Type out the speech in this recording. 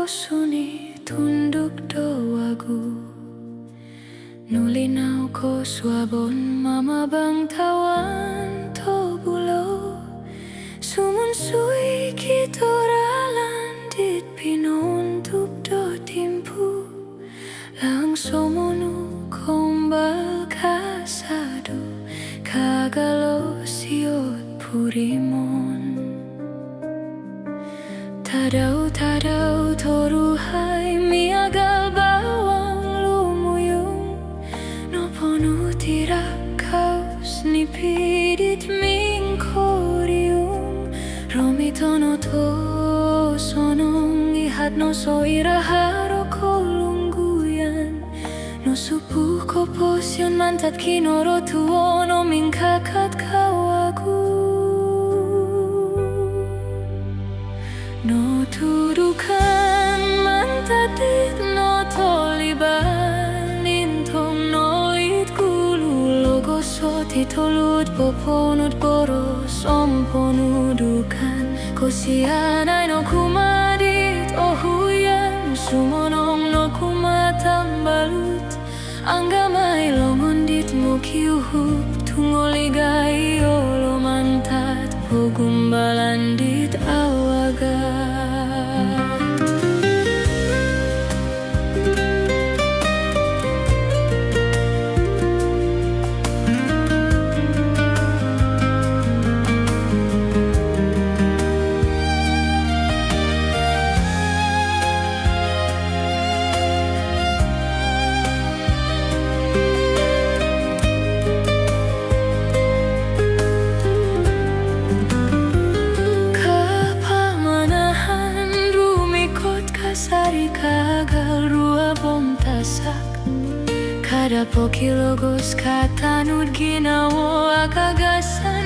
suni tunduk doagu Nulinau ko swabon mama bang tawan to bulo Sumun sui kitoralan dit pinuntup do timpu Lang somonu kombal kasado Kagalo siot purimon Tadau toruhai miagal bawang lumuyung Noponu tirak kaus nipidit mingkorium Romitono to sonong ihat no soiraharo kolungguyan No supuh ko posyon mantat kinoro tuono mingkakat kawagu No tudukan mantadit no toliban Intong no it gulu logo soti tolut poponut boros omponudukan Kosianay no kumadit ohuyan Sumonong no kumatambalut Anggamay longondit mo kiuhup Tungoligay olo mantat Pogumbalandit awagat Sari kagal rua bom tasak Kada pokilogos katanud ginawa kagasan